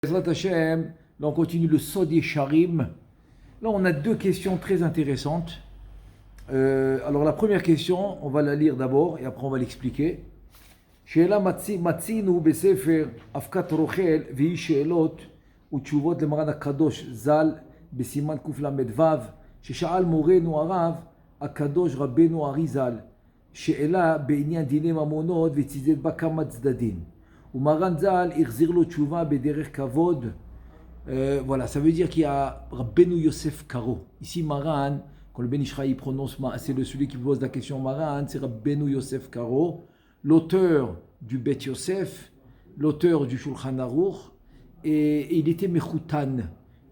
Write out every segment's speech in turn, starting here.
Bezrat Hashem, là on continue le Sod Yesharim. Là on a deux questions très intéressantes. Alors la première question, on va la lire d'abord et après on va l'expliquer. שאלה מצינו בספר אבקת רוכל והיא שאלות ותשובות למרן הקדוש ז"ל בסימן קל"ו ששאל מורנו הרב הקדוש רבנו ארי ז"ל שאלה בעניין דיני ממונות וצידד בה כמה צדדים ומרן ז"ל החזיר לו תשובה בדרך כבוד. Voilà, ça veut dire qu'il y a Rabbeinu Yosef Karo. Ici, Maran, quand le Ben Ishraï prononce, c'est celui qui pose la question Maran, c'est Rabbeinu Yosef Karo, l'auteur du Bet Yosef, l'auteur du Shulchan Aruch, et il était Mechoutan.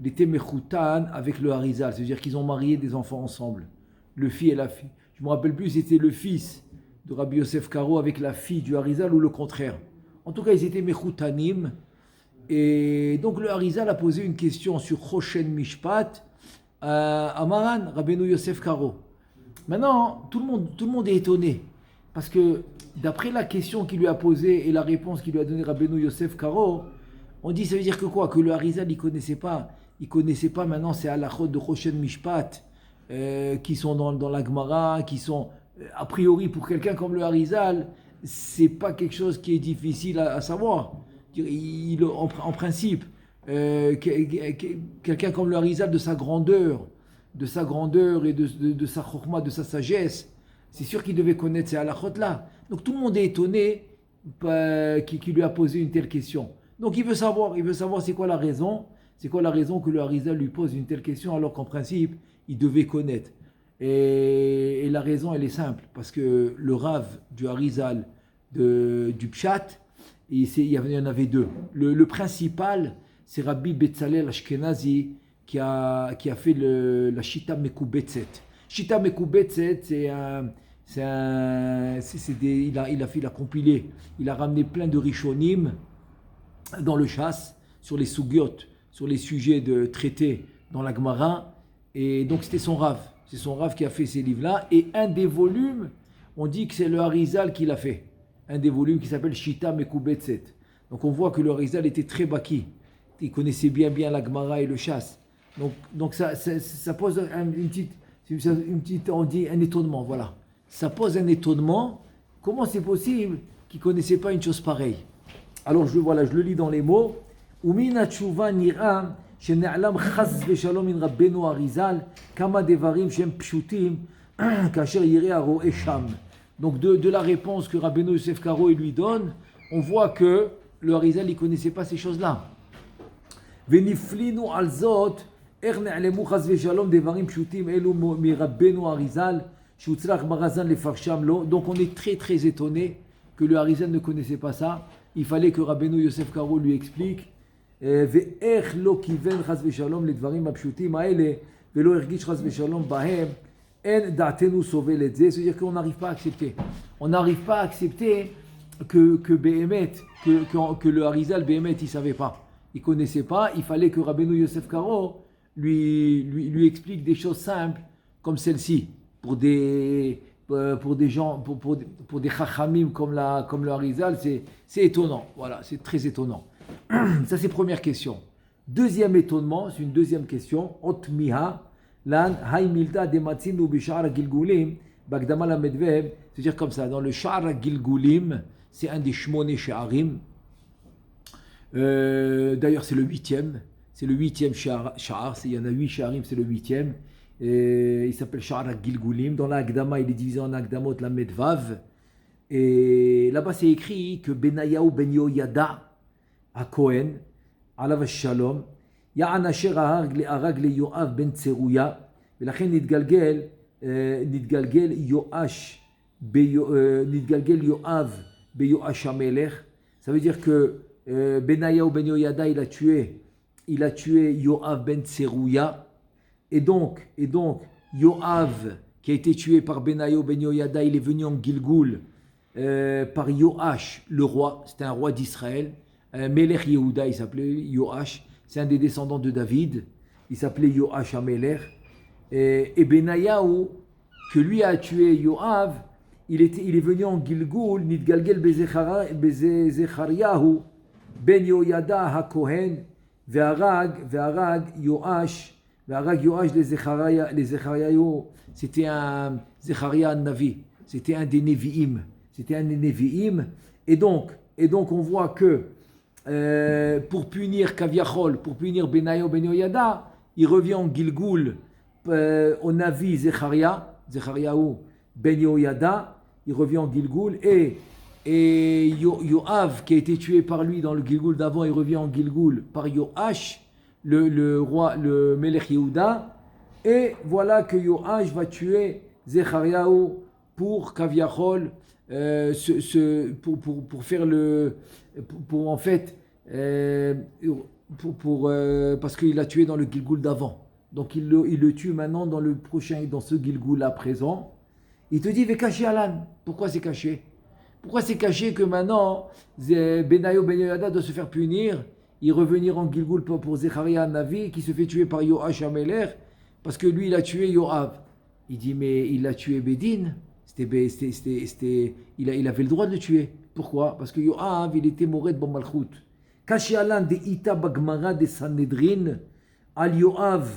Il était Mechoutan avec le Harizal, c'est-à-dire qu'ils ont marié des enfants ensemble, le fils et la fille. Je ne me rappelle plus, c'était le fils de Rabbi Yosef Karo avec la fille du Harizal ou le contraire. En tout cas, ils étaient Mechoutanim. Et donc le Harizal a posé une question sur Choshen Mishpat à Maran, Rabbeinu Yosef Karo. Maintenant, tout le monde est étonné, parce que d'après la question qu'il lui a posée et la réponse qu'il lui a donnée Rabbeinu Yosef Karo, on dit ça veut dire que quoi? Que le Harizal il connaissait pas maintenant ces halachot de Choshen Mishpat qui sont dans la Gemara, qui sont a priori pour quelqu'un comme le Harizal, c'est pas quelque chose qui est difficile à savoir. En principe, quelqu'un comme le Harizal de sa grandeur et de sa chokhma, de sa sagesse, c'est sûr qu'il devait connaître ces halachot-là. Donc tout le monde est étonné qu'il lui a posé une telle question. Donc il veut savoir c'est quoi la raison que le Harizal lui pose une telle question alors qu'en principe, il devait connaître. Et la raison, elle est simple, parce que le Rav du Harizal, du Pshat, il y en avait deux. Le principal, c'est Rabbi Betzalel Ashkenazi qui a fait la Shita Mekubetzet. Shita Mekubetzet, il a compilé, il a ramené plein de Rishonim dans le chasse, sur les sugyot, sur les sujets de traités dans la Gemara. Et donc c'était son Rav. C'est son Rav qui a fait ces livres-là. Et un des volumes, on dit que c'est le Harizal qui l'a fait. Un des volumes qui s'appelle Shita Mekubetzet. Donc on voit que le Harizal était très baki. Il connaissait bien la Gemara et le chasse. Donc ça pose une petite, on dit un étonnement, voilà. Ça pose un étonnement. Comment c'est possible qu'il ne connaissait pas une chose pareille? Alors je le lis dans les mots. Umina tshuva nira שנעלם חס ושלום מן רבנו אריזל כמה דברים שהם פשוטים כאשר יראה הרואה שם. Donc de la réponse que Rabbeinu Yosef Karo lui donne, on voit que le Harizal ne connaissait pas ces choses-là. ונפלינו על זאת, איך נעלמו חס ושלום דברים פשוטים אלו מרבנו אריזל, שהוצלח ברזן לפרשם לו. Donc on est très très étonné que le Harizal ne connaissait pas ça. Il fallait que Rabbeinu Yosef Karo lui explique. ואיך לא כיוון חס ושלום לדברים הפשוטים האלה ולא הרגיש חס ושלום בהם, אין דעתנו סובל את זה. C'est-à-dire qu'on n'arrive pas à accepter que Béhémet, que le Harizal Béhémet il savait pas, il connaissait pas. Il fallait que Rabbeinu Yosef Karo lui explique des choses simples comme celle-ci pour des gens, pour des chachamim comme le Harizal. C'est étonnant, voilà, c'est très étonnant. Ça, c'est première question. Deuxième étonnement, c'est une deuxième question. Otmiha, lan haimilta dematzinu bishar gilgulim, bagdama la medvev. C'est-à-dire comme ça, dans le shar gilgulim, c'est un des shmone sharim. D'ailleurs, c'est le huitième. C'est le huitième shar. Il y en a 8 sharim, c'est le huitième. Il s'appelle shar gilgulim. Dans la Agdama, il est divisé en Agdamot la medvav. Et là-bas, c'est écrit que Benayahu ben Yoyada הכהן, עליו השלום, יען אשר הרג ליואב בן צרויה, ולכן נתגלגל יואב ביואש המלך. Ça veut dire que Benayahu ben Yoyada, il a tué Yoav ben Tserouya, et donc Yoav, qui a été tué par Benayahu ben Yoyada, il est venu en Gilgoul par Yoash, le roi, c'était un roi d'Israël. Melech Yehuda, il s'appelait Yoash, c'est un des descendants de David, il s'appelait Yoash Amelech. Et Benayahu, que lui a tué Yoav, il est venu en Gilgoul, Nidgalgel Bezechariahu, Ben Yoyada HaKohen, Ve'arag Yoash les Zechariah, c'était un Zecharia Navi, c'était un des Nevi'im, et donc on voit que pour punir Kaviachol, pour punir Benayo Ben Yoyada, il revient en Gilgoul au Navi Zechariahu Ben Yoyada, il revient en Gilgoul, et Yoav, qui a été tué par lui dans le Gilgoul d'avant, il revient en Gilgoul par Yoash, le roi, le Melech Yehuda, et voilà que Yoash va tuer Zechariahu pour Kaviachol, pour faire pour en fait, parce qu'il l'a tué dans le Gilgoul d'avant. Donc il le tue maintenant dans dans ce Gilgoul à présent. Il te dit, va cacher Alan. Pourquoi c'est caché? Pourquoi c'est caché que maintenant Benayo Ben Yoyada doit se faire punir, il revenir en Gilgoul pour Zecharia Navi qui se fait tuer par Yoash Ameler parce que lui il a tué Yoav. Il dit mais il a tué Bédine, il avait le droit de le tuer. Pourquoi? Parce que Yoav il était Mored Bon Malchut. Kashi Alan de Ita Bagmara de Sanhedrin al Yoav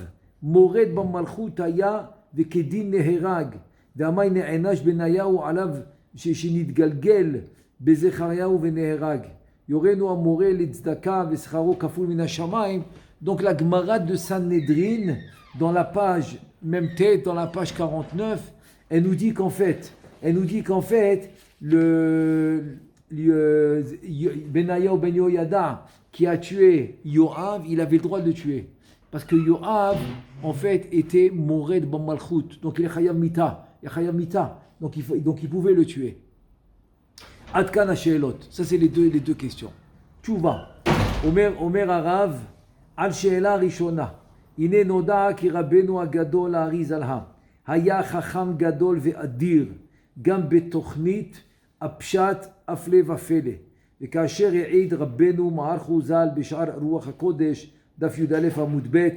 Mored Bon Malchut aya de Kedin Neherag de Amay Ne'enash Benayahu alav שנתגלגל בזכריהו ונהרג. יורנו המורה לצדקה ושכרו כפול מן השמיים. Donc la Gemara de Sanhedrin, dans la page, même tête, dans la page 49, elle nous dit qu'en fait, Benayahu Ben Yoyada, qui a tué Yoav, il avait le droit de le tuer. Parce que Yoav, en fait, était Mored Ban Malchut. Donc il est Chayav Mita. Donc il pouvait le tuer. Adkan Hashelot. Ça c'est les deux questions. Tchouva. Omer Arav. Al Sheela Rishona. Ine Noda ki Rabbeinu Agadol Arizalha. Haya Chacham Gadol ve'adir. Gam betochnit apshat afle vafele. וכאשר העיד רבנו מער חוזל בשער רוח הקודש, דף י"א עמוד ב',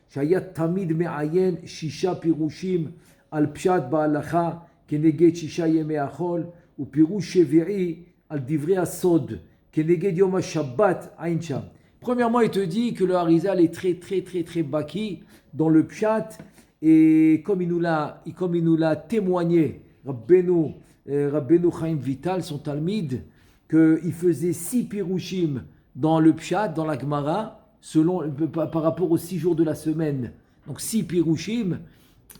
שהיה תמיד מעיין 6 פירושים על פשט בהלכה, כנגד 6 ימי החול, ופירוש שביעי על דברי הסוד, כנגד יום השבת, עין שם. Premièrement, il te dit que le Harizal est très baki dans le pshat, et comme il nous l'a témoigné, Rabbeinu Chaim Vital, son Talmid, qu'il faisait 6 pirushim dans le pshat, dans la Gemara, par rapport aux 6 jours de la semaine. Donc 6 pirushim,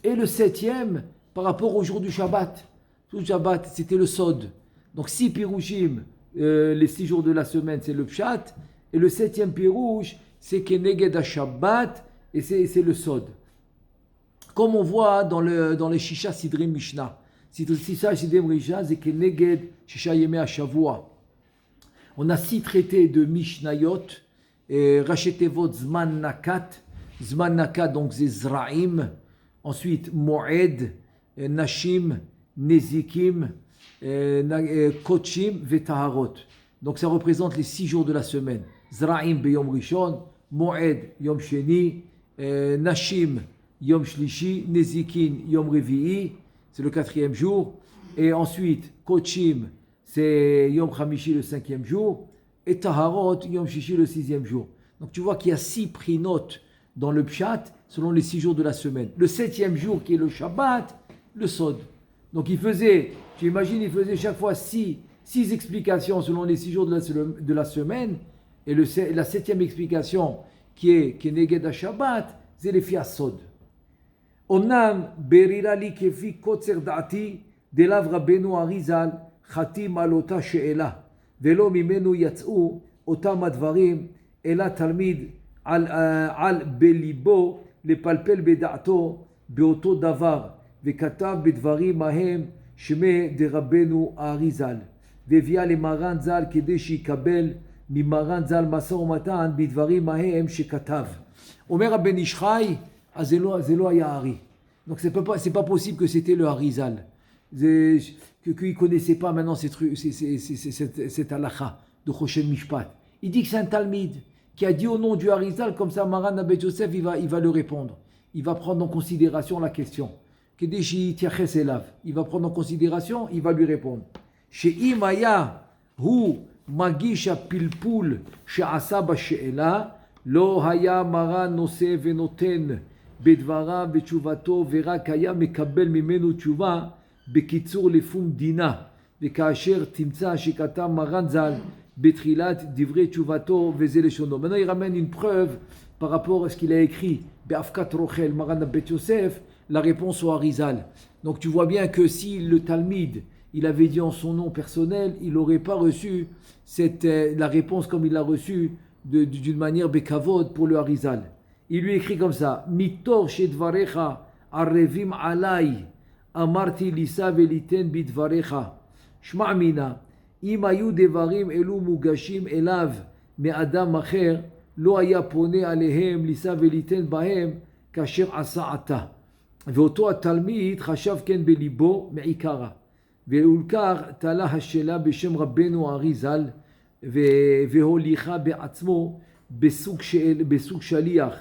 et le 7e par rapport au jour du Shabbat. Tout le Shabbat, c'était le Sod. Donc 6 pirushim, les 6 jours de la semaine, c'est le pshat, et le 7e pirush, c'est Keneged HaShabbat, et c'est le Sod. Comme on voit dans les Shisha Sidrim Mishnah. Shisha Sidrim Mishnah, c'est Keneged Shisha Yeme HaShavua. On a 6 traités de Mishnayot, Rachetevot Zman Nakat, donc c'est Zraim. Ensuite, Moed, Nashim, Nezikim, Kochim, Vetaharot. Donc ça représente les 6 jours de la semaine. Zraim Beyom Rishon, Moed Yom Sheni, Nashim Yom Shlishi, Nezikin Yom Revi'i, c'est le 4e jour. Et ensuite, Kochim, c'est Yom Chamishi le 5e jour. Et Taharot, Yom Shishi le 6e jour. Donc tu vois qu'il y a 6 prinotes dans le Pshat selon les 6 jours de la semaine. Le 7e jour qui est le Shabbat, le Sod. Donc il faisait chaque fois 6 explications selon les 6 jours de la semaine. Et la 7e explication qui est Keneged HaShabbat, c'est les Fias Sod. Onam berira li kefi kotzer da'ati delav Rabbeinu Arizal chatim al ota she'ela velo mimenu yatz'u otam advarim ela talmid al belibo לפלפל בדעתו באותו דבר, וכתב בדברים ההם שמי דרבנו האריזל, והביאה למרן ז"ל כדי שיקבל ממרן ז"ל משא ומתן בדברים ההם שכתב. אומר הבן איש חי, אז זה לא היה הארי. Donc c'est pas possible que c'était le Harizal. Qu'il connaissait pas maintenant cette halakha de Choshen Mishpat. Il dit que c'est un Talmid qui a dit au nom du Harizal, comme ça Maran Abed Yosef il va le répondre. Il va prendre en considération la question. Il va prendre en considération, il va lui répondre. Chez Imaya, hu magisha pilpul she'asa b'she'ela, Lo haya maran nose venoten bedvara betchuvato verak haya mekabel mimenu tchuva bekitzur lefum dina vekaasher timtsa shikata maran zal betrilat divrei tchuvato veze leshono. Maintenant il ramène une preuve par rapport à ce qu'il a écrit be'afkat rochel maran bet Yosef, la réponse au Harizal. Donc tu vois bien que si le Talmide il avait dit en son nom personnel, il n'aurait pas reçu la réponse comme il l'a reçue d'une manière bekavod pour le Harizal. Il lui écrit comme ça: Mitor shedvarecha arrevim alay amarti lisa veliten bidvarecha shma mina im ayu devarim elu mugashim elav me'adam acher lo haya pone alehem lisa veliten bahem kasher asa ata ואותו התלמיד חשב כן בליבו מעיקרה. ואולכר תלה השאלה בשם רבנו הארי ז"ל, והוליכה בעצמו בסוג שליח.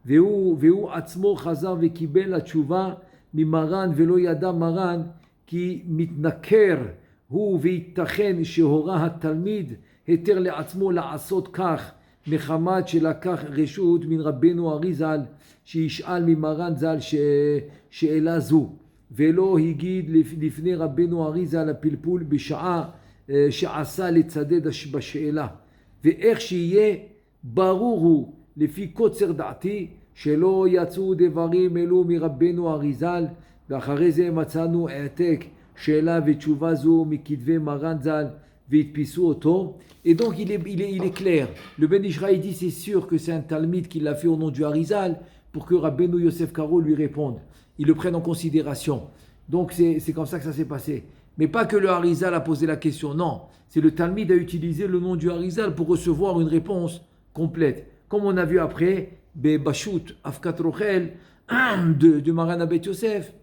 והוא עצמו חזר וקיבל התשובה ממרן, ולא ידע מרן כי מתנכר הוא, וייתכן שהורה התלמיד היתר לעצמו לעשות כך, מחמת שלקח רשות מן רבנו הארי ז"ל, שישאל ממרן ז"ל שאלה זו, ולא הגיד לפני רבנו הארי ז"ל הפלפול בשעה שעשה לצדד בשאלה. ואיך שיהיה, ברור הוא לפי קוצר דעתי שלא יצאו דברים אלו מרבנו הארי ז"ל, ואחרי זה מצאנו העתק שאלה ותשובה זו מכתבי מרן ז"ל והדפיסו אותו. Et donc il est clair, le Ben Ishraï dit c'est sûr que c'est un Talmide qui l'a fait au nom du Harizal pour que Rabbeinu Yosef Karo lui réponde, il le prenne en considération. Donc c'est comme ça que ça s'est passé. Mais pas que le Harizal a posé la question, non, c'est le Talmide a utilisé le nom du Harizal pour recevoir une réponse complète. Comme on a vu après, Bashut Afkat Rochel de Maran Bet Yosef,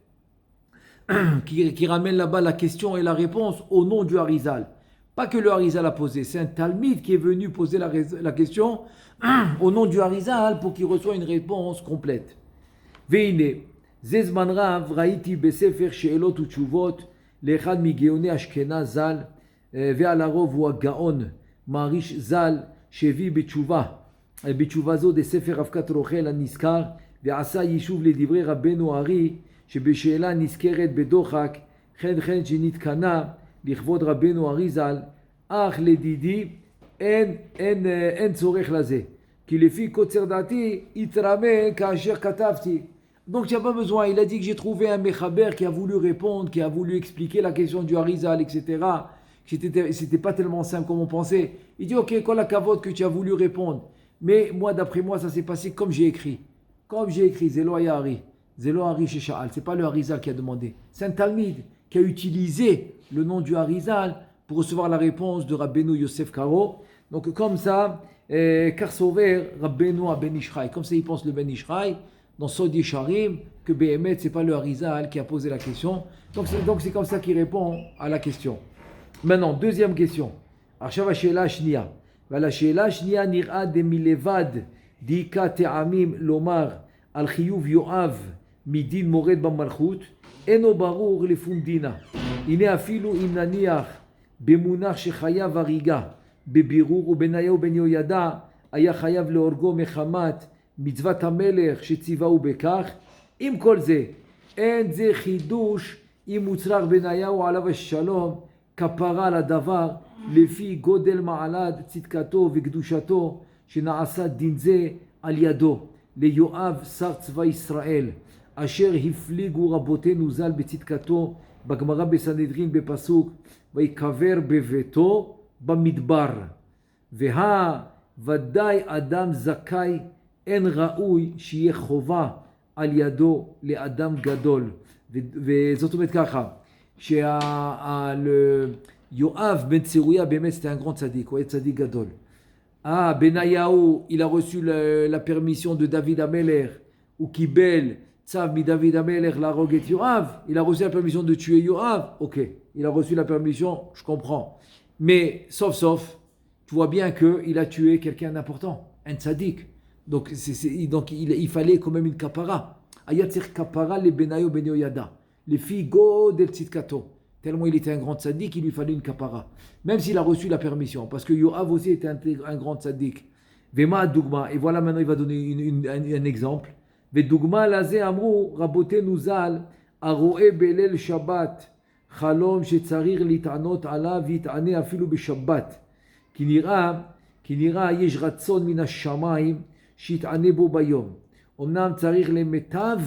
qui ramène là-bas la question et la réponse au nom du Harizal. Pas que le Harizal a posé, c'est un Talmide qui est venu poser la question au nom du Harizal pour qu'il reçoive une réponse complète. Veine, zezman rav raiti besefer she'elot utshuvot le'echad migeoni Ashkenaz zal ve'al harov hu hagaon Marish zal shevi בתשובה זו דספר אבקת רוכל הנזכר ועשה יישוב לדברי רבנו הארי שבשאלה נזכרת בדוחק חן שנתקנה לכבוד רבנו הארי ז"ל, אך לדידי אין צורך לזה, כי לפי קוצר דעתי יתרמה כאשר כתבתי. Donc il n'y a pas besoin, il a dit que j'ai trouvé un mechaber qui a voulu répondre, qui a voulu expliquer la question du Harizal, etc. C'était pas tellement simple comme on pensait. Il dit ok, quoi la cavote que tu as voulu répondre, mais moi d'après moi ça s'est passé comme j'ai écrit. Comme j'ai écrit, Zelo Hari, Zelo Hari chez Sha'al, c'est pas le Harizal qui a demandé, c'est un Talmide qui a utilisé le nom du Harizal pour recevoir la réponse de Rabbeinu Yosef Karo. Donc comme ça, Karsover Rabbeinu à Ben Ishraï, comme ça il pense le Ben Ishraï dans Sod Yesharim que Behemet c'est pas le Harizal qui a posé la question. Donc c'est comme ça qu'il répond à la question. Maintenant deuxième question. עכשיו השאלה השנייה. ועל השאלה השנייה נראה דמלבד דיקה טעמים לומר על חיוב יואב מדין מורד במלכות אינו ברור לפום דינה. הנה אפילו אם נניח במונח שחייב הריגה בבירור ובניהו בן יהוידע היה חייב להורגו מחמת מצוות המלך שציווהו בכך, עם כל זה אין זה חידוש אם מוצרך בניהו עליו השלום כפרה על הדבר לפי גודל מעלת צדקתו וקדושתו שנעשה דין זה על ידו ליואב שר צבא ישראל אשר הפליגו רבותינו ז"ל בצדקתו בגמרא בסנהדרין בפסוק ויקבר בביתו במדבר. ודאי אדם זכאי אין ראוי שיהיה חובה על ידו לאדם גדול. וזאת אומרת ככה, יואב בן צרויה באמת c'était un grand tzaddik, הוא היה צדיק גדול. בניהו, il a reçu la permission de David Amelech, הוא קיבל צו מדוד המלך להרוג את יואב, il a reçu la permission de tuer Yoav, ok, il a reçu la permission, je comprends. Mais sauf, tu vois bien qu'il a tué quelqu'un d'important, un tzaddik. Donc il fallait quand même une kapara. Ayat tzir kapara le benayo ben Yehoyada, les filles godel tzidkato. Tellement il était un grand tzaddik, il lui fallait une kapara. Même s'il a reçu la permission, parce que Yoav aussi était un grand tzaddik. Vema Dougma. Et voilà, maintenant, il va donner un exemple. Vedougma laze amrou, rabotenu zal, aroe belel Shabbat, chalom shetzarich litanot alav vitane afilu beshabbat. כי נראה יש רצון מן השמיים שיתענה בו ביום. אמנם צריך למיטב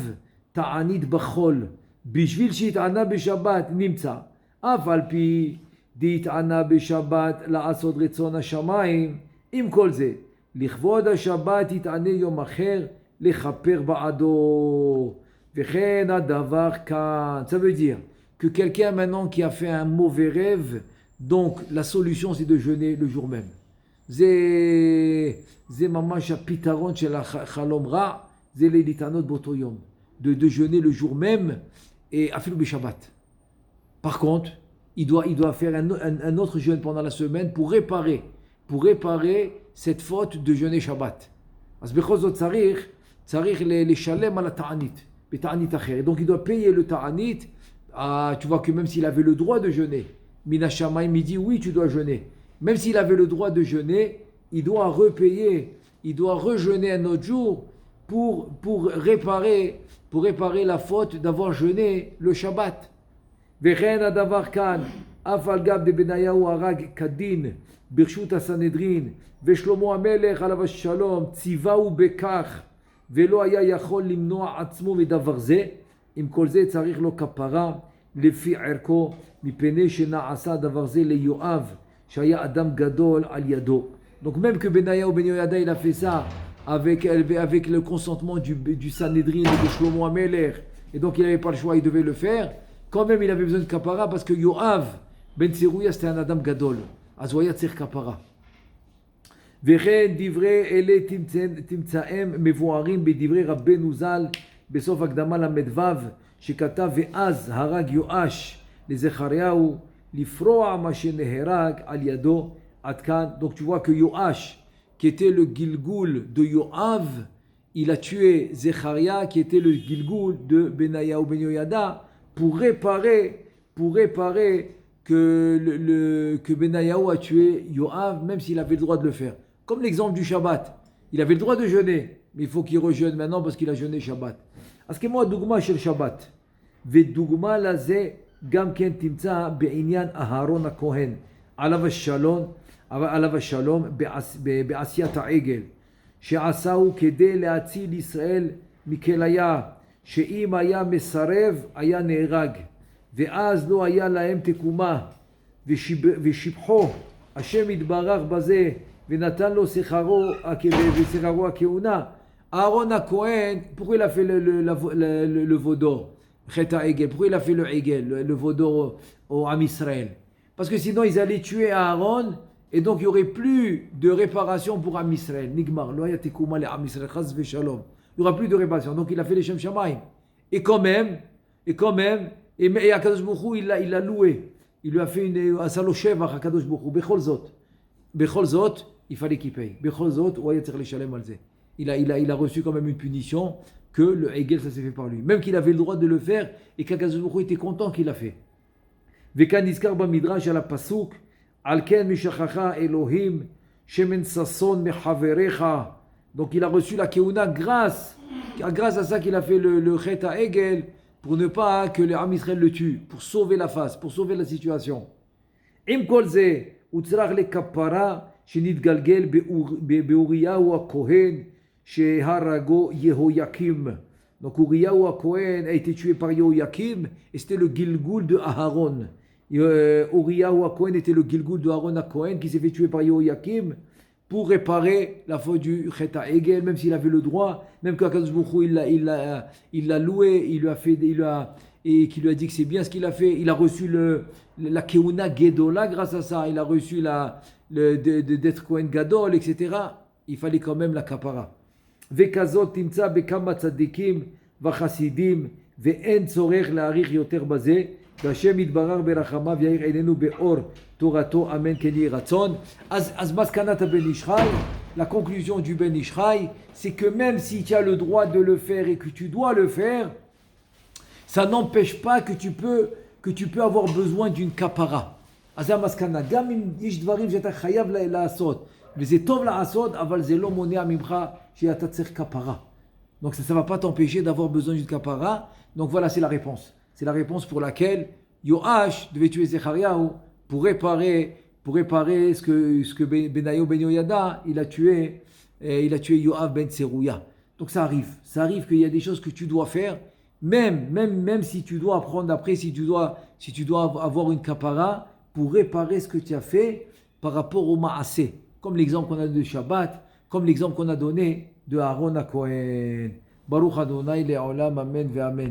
תענית בחול, בשביל שיתענה בשבת נמצא. אף על פי דהתענה בשבת לעשות רצון השמיים, עם כל זה, לכבוד השבת יתענה יום אחר לכפר בעדו. וכן הדבר כאן. Ça veut dire que quelqu'un maintenant qui a fait un mauvais rêve, donc la solution c'est de jeûner le jour même. זה ממש הפתרון של החלום רע, זה להתענות באותו יום. De jeûner le jour même et אפילו בשבת. Par contre, il doit faire un autre jeûne pendant la semaine pour réparer cette faute de jeûner Shabbat. אז בכל זאת צריך לשלם על התענית, בתענית אחרת. Donc il doit payer le ta'anit. Tu vois que même s'il avait le droit de jeûner, Mina Shamaim, il dit oui, tu dois jeûner. Même s'il avait le droit de jeûner, il doit repayer, il doit rejeûner un autre jour pour réparer la faute d'avoir jeûné le Shabbat. וכן הדבר כאן, אף על גב דבניהו הרג כדין ברשות הסנהדרין, ושלמה המלך עליו השלום ציווהו בכך, ולא היה יכול למנוע עצמו מדבר זה, עם כל זה צריך לו כפרה לפי ערכו, מפני שנעשה דבר זה ליואב, שהיה אדם גדול על ידו. Donc même que Benayahu ben Yehoyada il a fait ça avec le consentement du Sanhédrin et de Shlomo HaMelech, et donc il n'avait pas le choix, il devait le faire, quand même il avait besoin de kapara parce que Yoav ben Tserouya c'était un Adam Gadol, אז הוא היה צריך כפרה. וכן דברי אלה תמצאם מבוארים בדברי רבנו ז"ל בסוף הקדמה ל"ו שכתב ואז הרג יואש לזכריהו לפרוע מה שנהרג על ידו עד כאן. Donc tu vois que Yoash qui était le Gilgoul de Yoav, il a tué Zecharia qui était le Gilgoul de Benayahu ben Yehoyada pour réparer que Benayahu a tué Yoav même s'il avait le droit de le faire. Comme l'exemple du Shabbat. Il avait le droit de jeûner, mais il faut qu'il rejeûne maintenant parce qu'il a jeûné Shabbat. אז כמו הדוגמה של שבת, ודוגמה לזה גם כן תמצא בעניין אהרון הכהן, עליו השלום בעשיית העגל, שעשהו כדי להציל ישראל מכליה, שאם היה מסרב היה נהרג, ואז לא היה להם תקומה, ושיבחו השם יתברך בזה, ונתן לו שכרו הכהונה. Aaron à Cohen, pourquoi il a fait le veau d'or, pourquoi il a fait le Egel, le veau d'or au Am Israël? Parce que sinon ils allaient tuer Aaron et donc il n'y aurait plus de réparation pour Am Israël. Nigmar, lo hayat tekouma le Am Israël, chas v'shalom. Il n'y aura plus de réparation. Donc il a fait les Shem Shamayim. Et quand même, Akadosh Baruch Hu, il l'a loué. Il lui a fait un saloshevach à Akadosh Baruch Hu. Bechol Zot, il fallait qu'il paye. Bechol Zot, ou hayat tzarich lishalem al zeh. Il a reçu quand même une punition que le Hegel, ça s'est fait par lui. Même qu'il avait le droit de le faire et qu'Akadosh Baruch Hu était content qu'il l'a fait. וכאן נזכר במדרש על הפסוק, על כן משכחה אלוהים שמן ששון מחבריך. Donc il a reçu la keuna grâce à ça qu'il a fait le chet à Hegel pour ne pas que le Am Israël le tue, pour sauver la face, pour sauver la situation. עם כל זה הוא צריך לכפרה שנתגלגל באוריהו הכהן שהרגו יהויקים. Donc Uriyahu HaKohen a été tué par Yehoyakim et c'était le Gilgoul de Aharon. Uriyahu HaKohen était le Gilgoul de Aaron HaKohen qui s'est fait tuer par Yehoyakim pour réparer la faute du Chet HaEgel, même s'il avait le droit, même qu'Akadosh Baruch Hu il l'a loué, et qui lui a dit que c'est bien ce qu'il a fait. Il a reçu la Keuna Gedola grâce à ça. Il a reçu d'être Kohen Gadol, etc. Il fallait quand même la kapara. וכזאת תמצא בכמה צדיקים וחסידים ואין צורך להאריך יותר בזה והשם יתברך ברחמיו יאיר עינינו באור תורתו אמן כן יהי רצון. אז מסקנת הבן איש חי, la conclusion du Ben Ish Chai, c'est que même si tu as le droit de le faire et que tu dois le faire, ça n'empêche pas que tu peux avoir besoin d'une kapara. אז זה המסקנה, גם אם יש דברים שאתה חייב לעשות וזה טוב לעשות, אבל זה לא מונע ממך שאתה צריך כפרה. Donc ça ne va pas t'empêcher d'avoir besoin d'une kapara. Donc voilà, c'est la réponse. C'est la réponse pour laquelle Yoash devait tuer Zechariahu pour réparer ce que Benayo Ben Yoyada, il a tué Yoav Ben Tserouya. Donc ça arrive qu'il y a des choses que tu dois faire, même si tu dois apprendre après, si tu dois avoir une kapara pour réparer ce que tu as fait par rapport au ma'aseh. Comme l'exemple qu'on a de Shabbat, comme l'exemple qu'on a donné de Aaron à Kohen. Baruch Adonai le'olam, amen ve amen.